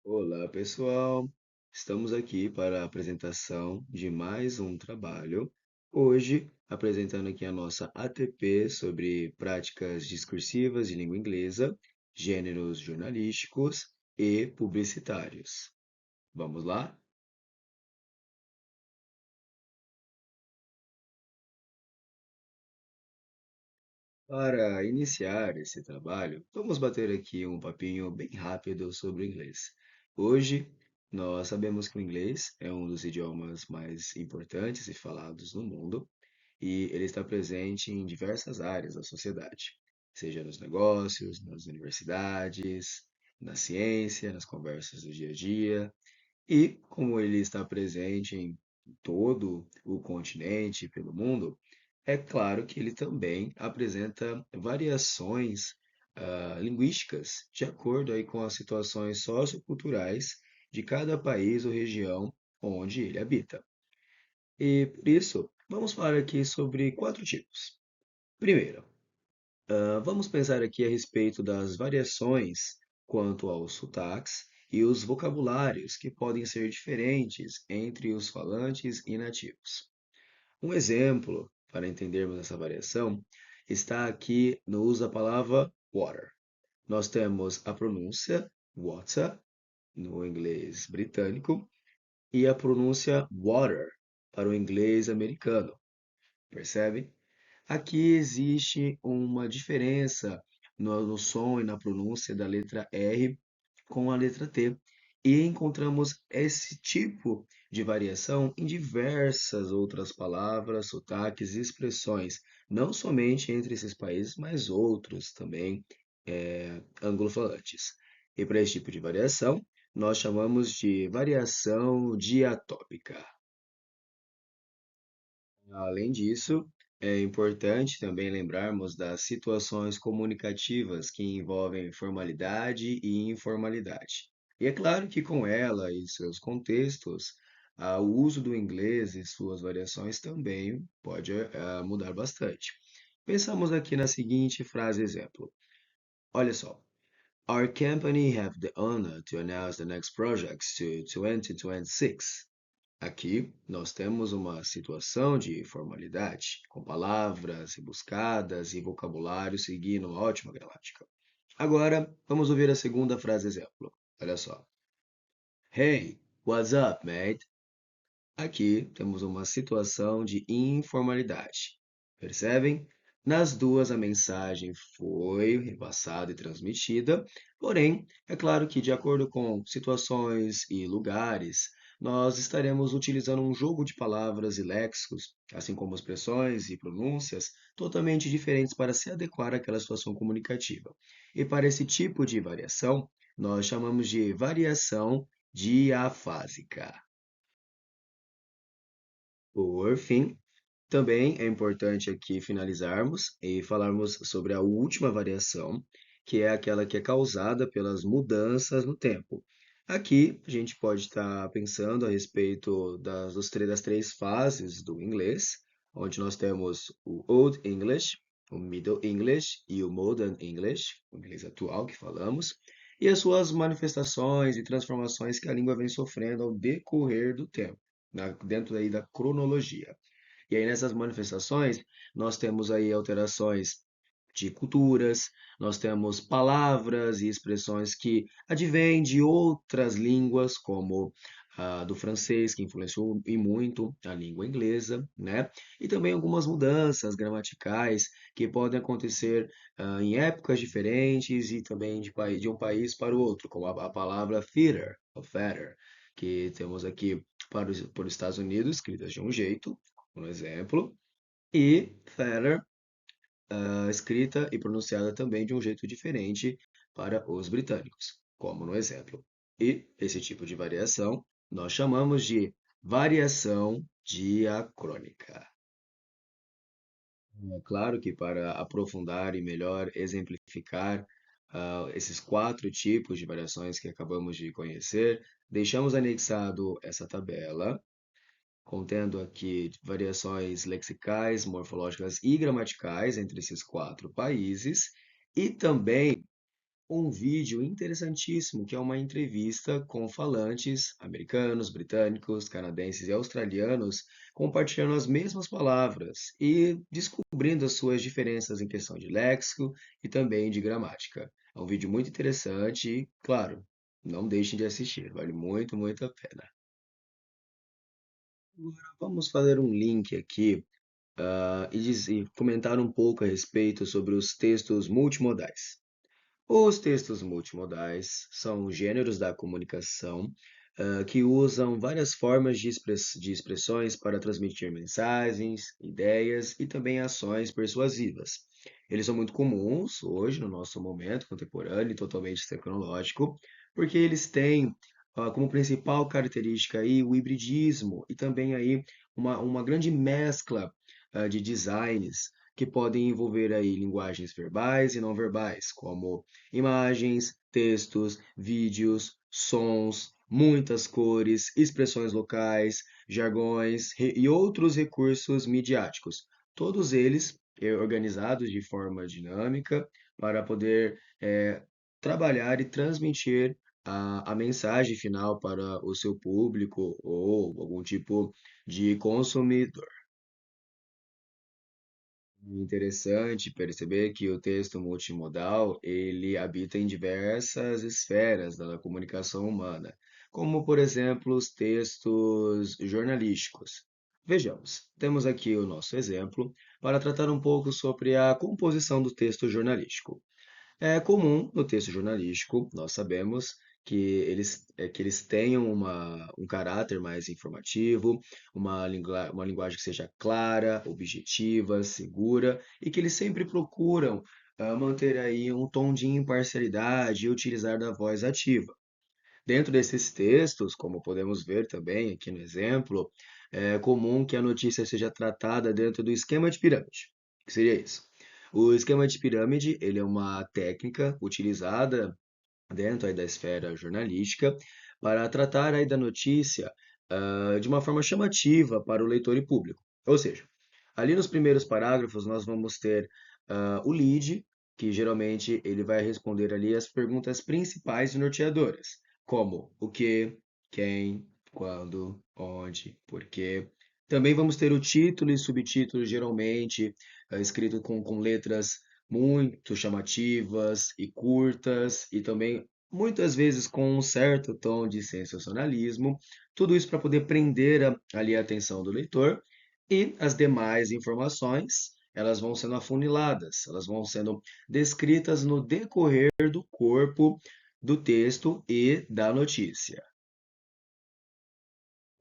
Olá, pessoal! Estamos aqui para a apresentação de mais um trabalho. Hoje, apresentando aqui a nossa ATP sobre práticas discursivas de língua inglesa, gêneros jornalísticos e publicitários. Vamos lá? Para iniciar esse trabalho, vamos bater aqui um papinho bem rápido sobre o inglês. Hoje, nós sabemos que o inglês é um dos idiomas mais importantes e falados no mundo, e ele está presente em diversas áreas da sociedade, seja nos negócios, nas universidades, na ciência, nas conversas do dia a dia, e como ele está presente em todo o continente, pelo mundo, é claro que ele também apresenta variações linguísticas de acordo aí com as situações socioculturais de cada país ou região onde ele habita. E por isso, vamos falar aqui sobre quatro tipos. Primeiro, vamos pensar aqui a respeito das variações quanto aos sotaques e os vocabulários que podem ser diferentes entre os falantes e nativos. Um exemplo para entendermos essa variação está aqui no uso da palavra water. Nós temos a pronúncia water no inglês britânico e a pronúncia water para o inglês americano. Percebe? Aqui existe uma diferença no som e na pronúncia da letra R com a letra T. E encontramos esse tipo de variação em diversas outras palavras, sotaques e expressões, não somente entre esses países, mas outros também anglofalantes. E para esse tipo de variação, nós chamamos de variação diatópica. Além disso, é importante também lembrarmos das situações comunicativas que envolvem formalidade e informalidade. E é claro que com ela e seus contextos, o uso do inglês e suas variações também pode mudar bastante. Pensamos aqui na seguinte frase exemplo. Olha só. Our company have the honor to announce the next projects to 2026. Aqui nós temos uma situação de formalidade, com palavras rebuscadas e vocabulário seguindo uma ótima gramática. Agora, vamos ouvir a segunda frase exemplo. Olha só. Hey, what's up, mate? Aqui temos uma situação de informalidade. Percebem? Nas duas a mensagem foi repassada e transmitida, porém, é claro que de acordo com situações e lugares, nós estaremos utilizando um jogo de palavras e léxicos, assim como expressões e pronúncias, totalmente diferentes para se adequar àquela situação comunicativa. E para esse tipo de variação, nós chamamos de variação diafásica. Por fim, também é importante aqui finalizarmos e falarmos sobre a última variação, que é aquela que é causada pelas mudanças no tempo. Aqui a gente pode estar pensando a respeito das três fases do inglês, onde nós temos o Old English, o Middle English e o Modern English, o inglês atual que falamos, e as suas manifestações e transformações que a língua vem sofrendo ao decorrer do tempo, dentro aí da cronologia. E aí nessas manifestações, nós temos aí alterações de culturas, nós temos palavras e expressões que advêm de outras línguas, como a do francês, que influenciou e muito a língua inglesa, né? E também algumas mudanças gramaticais que podem acontecer em épocas diferentes e também de um país para o outro, como a palavra theater, ou theater, que temos aqui para os Estados Unidos, escritas de um jeito, por exemplo, e Feather, escrita e pronunciada também de um jeito diferente para os britânicos, como no exemplo. E esse tipo de variação nós chamamos de variação diacrônica. É claro que para aprofundar e melhor exemplificar esses quatro tipos de variações que acabamos de conhecer, deixamos anexado essa tabela contendo aqui variações lexicais, morfológicas e gramaticais entre esses quatro países, e também um vídeo interessantíssimo, que é uma entrevista com falantes americanos, britânicos, canadenses e australianos compartilhando as mesmas palavras e descobrindo as suas diferenças em questão de léxico e também de gramática. É um vídeo muito interessante e, claro, não deixem de assistir, vale muito, muito a pena. Agora vamos fazer um link aqui, e comentar um pouco a respeito sobre os textos multimodais. Os textos multimodais são gêneros da comunicação, que usam várias formas de expressões para transmitir mensagens, ideias e também ações persuasivas. Eles são muito comuns hoje, no nosso momento contemporâneo e totalmente tecnológico, porque eles têm como principal característica aí o hibridismo e também aí uma grande mescla de designs que podem envolver aí linguagens verbais e não verbais, como imagens, textos, vídeos, sons, muitas cores, expressões locais, jargões e outros recursos midiáticos. Todos eles organizados de forma dinâmica para poder trabalhar e transmitir a mensagem final para o seu público ou algum tipo de consumidor. Interessante perceber que o texto multimodal, ele habita em diversas esferas da comunicação humana, como, por exemplo, os textos jornalísticos. Vejamos, temos aqui o nosso exemplo para tratar um pouco sobre a composição do texto jornalístico. É comum no texto jornalístico, nós sabemos que eles tenham um caráter mais informativo, uma linguagem que seja clara, objetiva, segura e que eles sempre procuram manter aí um tom de imparcialidade e utilizar da voz ativa. Dentro desses textos, como podemos ver também aqui no exemplo, é comum que a notícia seja tratada dentro do esquema de pirâmide. O que seria isso? O esquema de pirâmide, ele é uma técnica utilizada dentro aí da esfera jornalística para tratar aí da notícia de uma forma chamativa para o leitor e público. Ou seja, ali nos primeiros parágrafos nós vamos ter o lead, que geralmente ele vai responder ali as perguntas principais e norteadoras, como o que, quem, quando, onde, por quê. Também vamos ter o título e subtítulo, geralmente escrito com letras muito chamativas e curtas, e também muitas vezes com um certo tom de sensacionalismo. Tudo isso para poder prender ali a atenção do leitor e as demais informações, elas vão sendo afuniladas, elas vão sendo descritas no decorrer do corpo do texto e da notícia.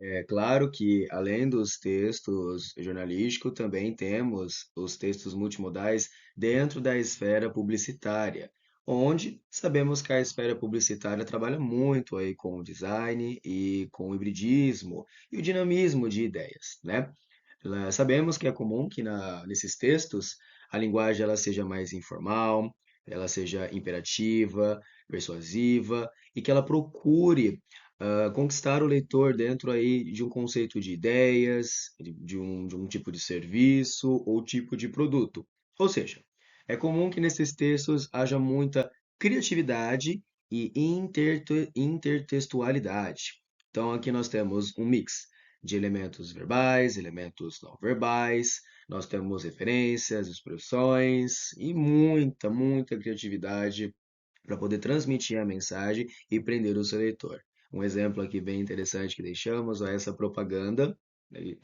É claro que, além dos textos jornalísticos, também temos os textos multimodais dentro da esfera publicitária, onde sabemos que a esfera publicitária trabalha muito aí com o design e com o hibridismo e o dinamismo de ideias, né? Sabemos que é comum que nesses textos a linguagem ela seja mais informal, ela seja imperativa, persuasiva e que ela procure conquistar o leitor dentro aí de um conceito de ideias, de um tipo de serviço ou tipo de produto. Ou seja, é comum que nesses textos haja muita criatividade e intertextualidade. Então aqui nós temos um mix de elementos verbais, elementos não verbais, nós temos referências, expressões e muita, muita criatividade para poder transmitir a mensagem e prender o seu leitor. Um exemplo aqui bem interessante que deixamos é essa propaganda, né,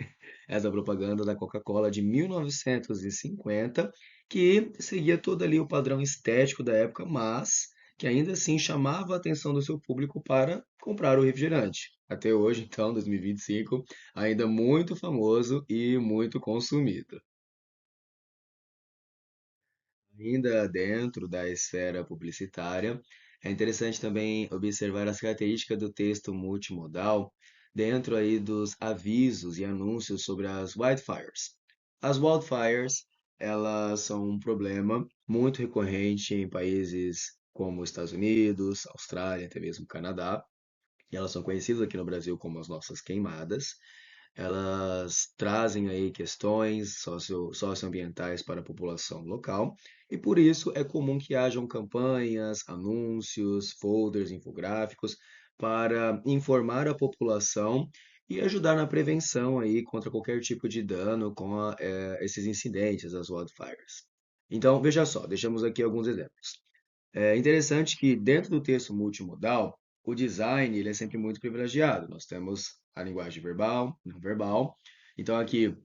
essa propaganda da Coca-Cola de 1950, que seguia todo ali o padrão estético da época, mas que ainda assim chamava a atenção do seu público para comprar o refrigerante. Até hoje, então, 2025, ainda muito famoso e muito consumido. Ainda dentro da esfera publicitária, é interessante também observar as características do texto multimodal dentro aí dos avisos e anúncios sobre as wildfires. As wildfires, elas são um problema muito recorrente em países como os Estados Unidos, Austrália, até mesmo Canadá, e elas são conhecidas aqui no Brasil como as nossas queimadas. elas trazem aí questões socioambientais para a população local, e por isso é comum que hajam campanhas, anúncios, folders, infográficos para informar a população e ajudar na prevenção aí contra qualquer tipo de dano com esses incidentes, as wildfires. Então, veja só, deixamos aqui alguns exemplos. É interessante que dentro do texto multimodal, o design ele é sempre muito privilegiado. Nós temos a linguagem verbal, não verbal. Então aqui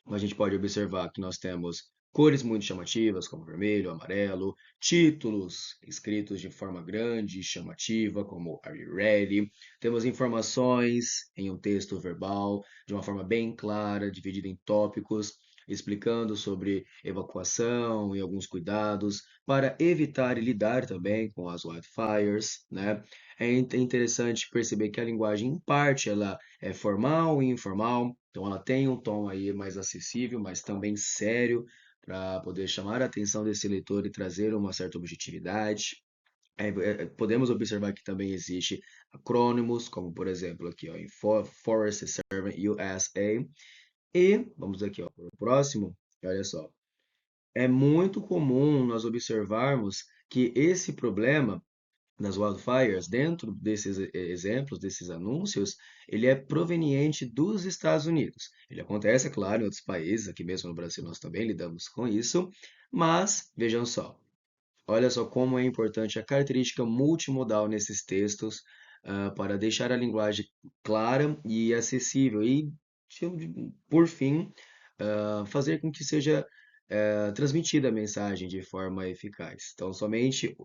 a gente pode observar que nós temos cores muito chamativas, como vermelho, amarelo, títulos escritos de forma grande e chamativa, como Are you ready? Temos informações em um texto verbal, de uma forma bem clara, dividida em tópicos, explicando sobre evacuação e alguns cuidados para evitar e lidar também com as wildfires, né? É interessante perceber que a linguagem, em parte, ela é formal e informal, então ela tem um tom aí mais acessível, mas também sério, para poder chamar a atenção desse leitor e trazer uma certa objetividade. Podemos observar que também existe acrônimos, como por exemplo aqui ó, em Forest Service USA. E vamos aqui ó, para o próximo, olha só. É muito comum nós observarmos que esse problema nas wildfires, dentro desses exemplos, desses anúncios, ele é proveniente dos Estados Unidos. Ele acontece, é claro, em outros países, aqui mesmo no Brasil nós também lidamos com isso, mas vejam só, olha só como é importante a característica multimodal nesses textos, para deixar a linguagem clara e acessível e, por fim, fazer com que seja transmitida a mensagem de forma eficaz. Então, somente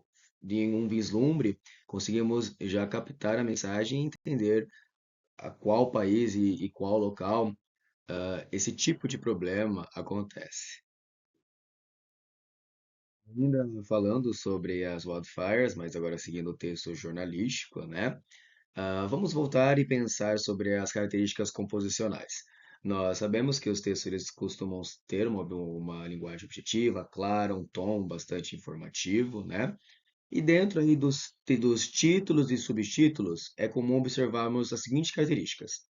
em um vislumbre conseguimos já captar a mensagem e entender a qual país e qual local esse tipo de problema acontece. Ainda falando sobre as wildfires, mas agora seguindo o texto jornalístico, né? Vamos voltar e pensar sobre as características composicionais. Nós sabemos que os textos eles costumam ter uma linguagem objetiva, clara, um tom bastante informativo, né? E dentro aí dos títulos e subtítulos, é comum observarmos as seguintes características.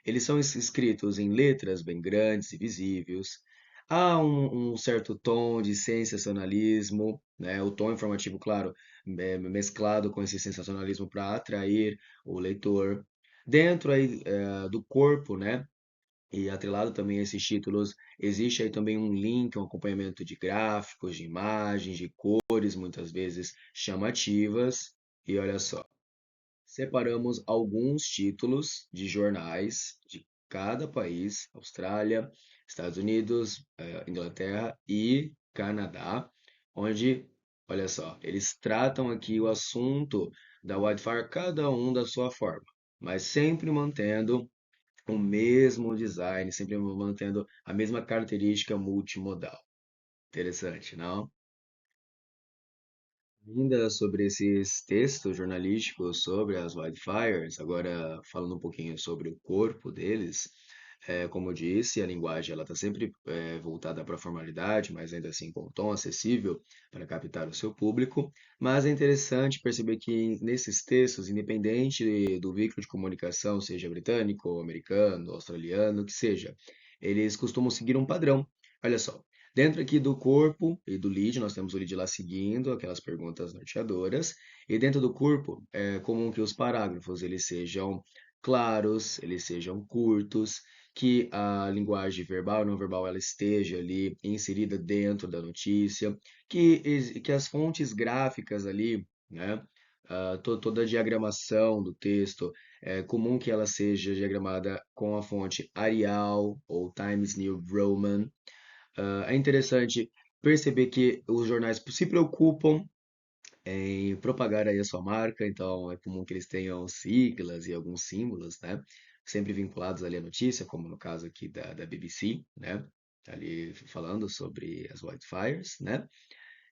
Eles são escritos em letras bem grandes e visíveis. Há um certo tom de sensacionalismo, né? O tom informativo, claro, mesclado com esse sensacionalismo para atrair o leitor. Dentro aí, do corpo, né? E atrelado também a esses títulos, existe aí também um link, um acompanhamento de gráficos, de imagens, de cores, muitas vezes chamativas. E olha só, separamos alguns títulos de jornais de cada país, Austrália, Estados Unidos, Inglaterra e Canadá, onde, olha só, eles tratam aqui o assunto da wildfire, cada um da sua forma, mas sempre mantendo o mesmo design, sempre mantendo a mesma característica multimodal. Interessante, não? Ainda sobre esses textos jornalísticos sobre as wildfires, agora falando um pouquinho sobre o corpo deles, como eu disse, a linguagem ela está sempre voltada para a formalidade, mas ainda assim com um tom acessível para captar o seu público. Mas é interessante perceber que nesses textos, independente do veículo de comunicação, seja britânico, americano, australiano, que seja, eles costumam seguir um padrão. Olha só, dentro aqui do corpo e do lead, nós temos o lead lá seguindo aquelas perguntas norteadoras. E dentro do corpo, é comum que os parágrafos eles sejam claros, eles sejam curtos, que a linguagem verbal e não verbal ela esteja ali inserida dentro da notícia, que as fontes gráficas ali, né, toda a diagramação do texto, é comum que ela seja diagramada com a fonte Arial ou Times New Roman. É interessante perceber que os jornais se preocupam em propagar aí a sua marca, então é comum que eles tenham siglas e alguns símbolos, né? Sempre vinculados ali à notícia, como no caso aqui da BBC, né? Ali falando sobre as wildfires, né?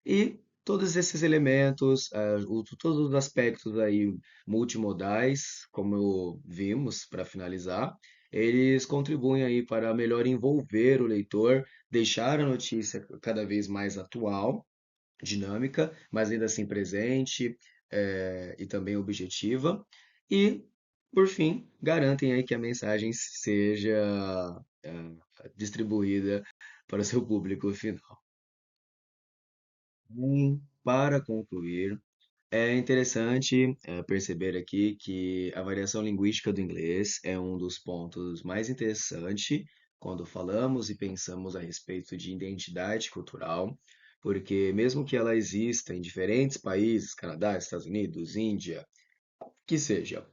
E todos esses elementos, todos os aspectos aí multimodais, como vimos para finalizar, eles contribuem aí para melhor envolver o leitor, deixar a notícia cada vez mais atual, dinâmica, mas ainda assim presente, e também objetiva. E Por fim, garantem aí que a mensagem seja distribuída para o seu público final. Para concluir, é interessante perceber aqui que a variação linguística do inglês é um dos pontos mais interessantes quando falamos e pensamos a respeito de identidade cultural, porque mesmo que ela exista em diferentes países, Canadá, Estados Unidos, Índia, que seja,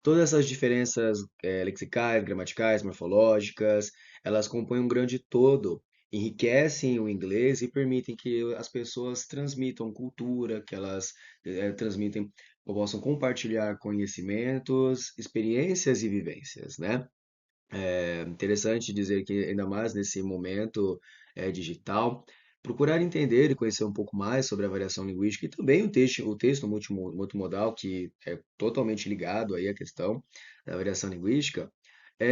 todas essas diferenças lexicais, gramaticais, morfológicas, elas compõem um grande todo, enriquecem o inglês e permitem que as pessoas transmitam cultura, que elas transmitem ou possam compartilhar conhecimentos, experiências e vivências, né? É interessante dizer que, ainda mais nesse momento digital, procurar entender e conhecer um pouco mais sobre a variação linguística e também o texto multimodal, que é totalmente ligado aí à questão da variação linguística,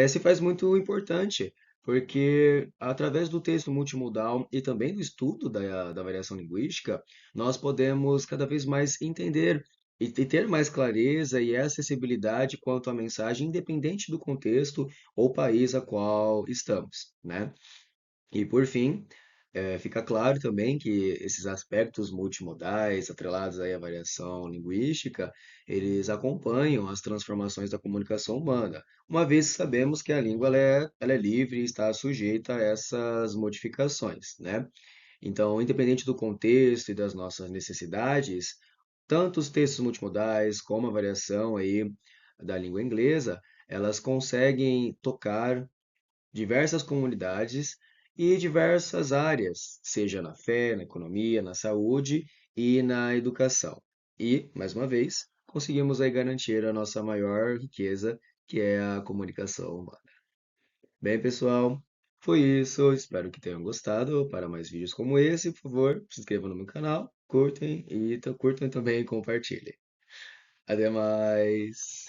se faz muito importante, porque através do texto multimodal e também do estudo da variação linguística, nós podemos cada vez mais entender e ter mais clareza e acessibilidade quanto à mensagem, independente do contexto ou país a qual estamos, né? E por fim, fica claro também que esses aspectos multimodais, atrelados aí à variação linguística, eles acompanham as transformações da comunicação humana, uma vez que sabemos que a língua ela é livre e está sujeita a essas modificações, né? Então, independente do contexto e das nossas necessidades, tanto os textos multimodais como a variação aí da língua inglesa, elas conseguem tocar diversas comunidades e diversas áreas, seja na fé, na economia, na saúde e na educação. E, mais uma vez, conseguimos aí garantir a nossa maior riqueza, que é a comunicação humana. Bem, pessoal, foi isso. Espero que tenham gostado. Para mais vídeos como esse, por favor, se inscrevam no meu canal, curtem e curtam também e compartilhem. Até mais!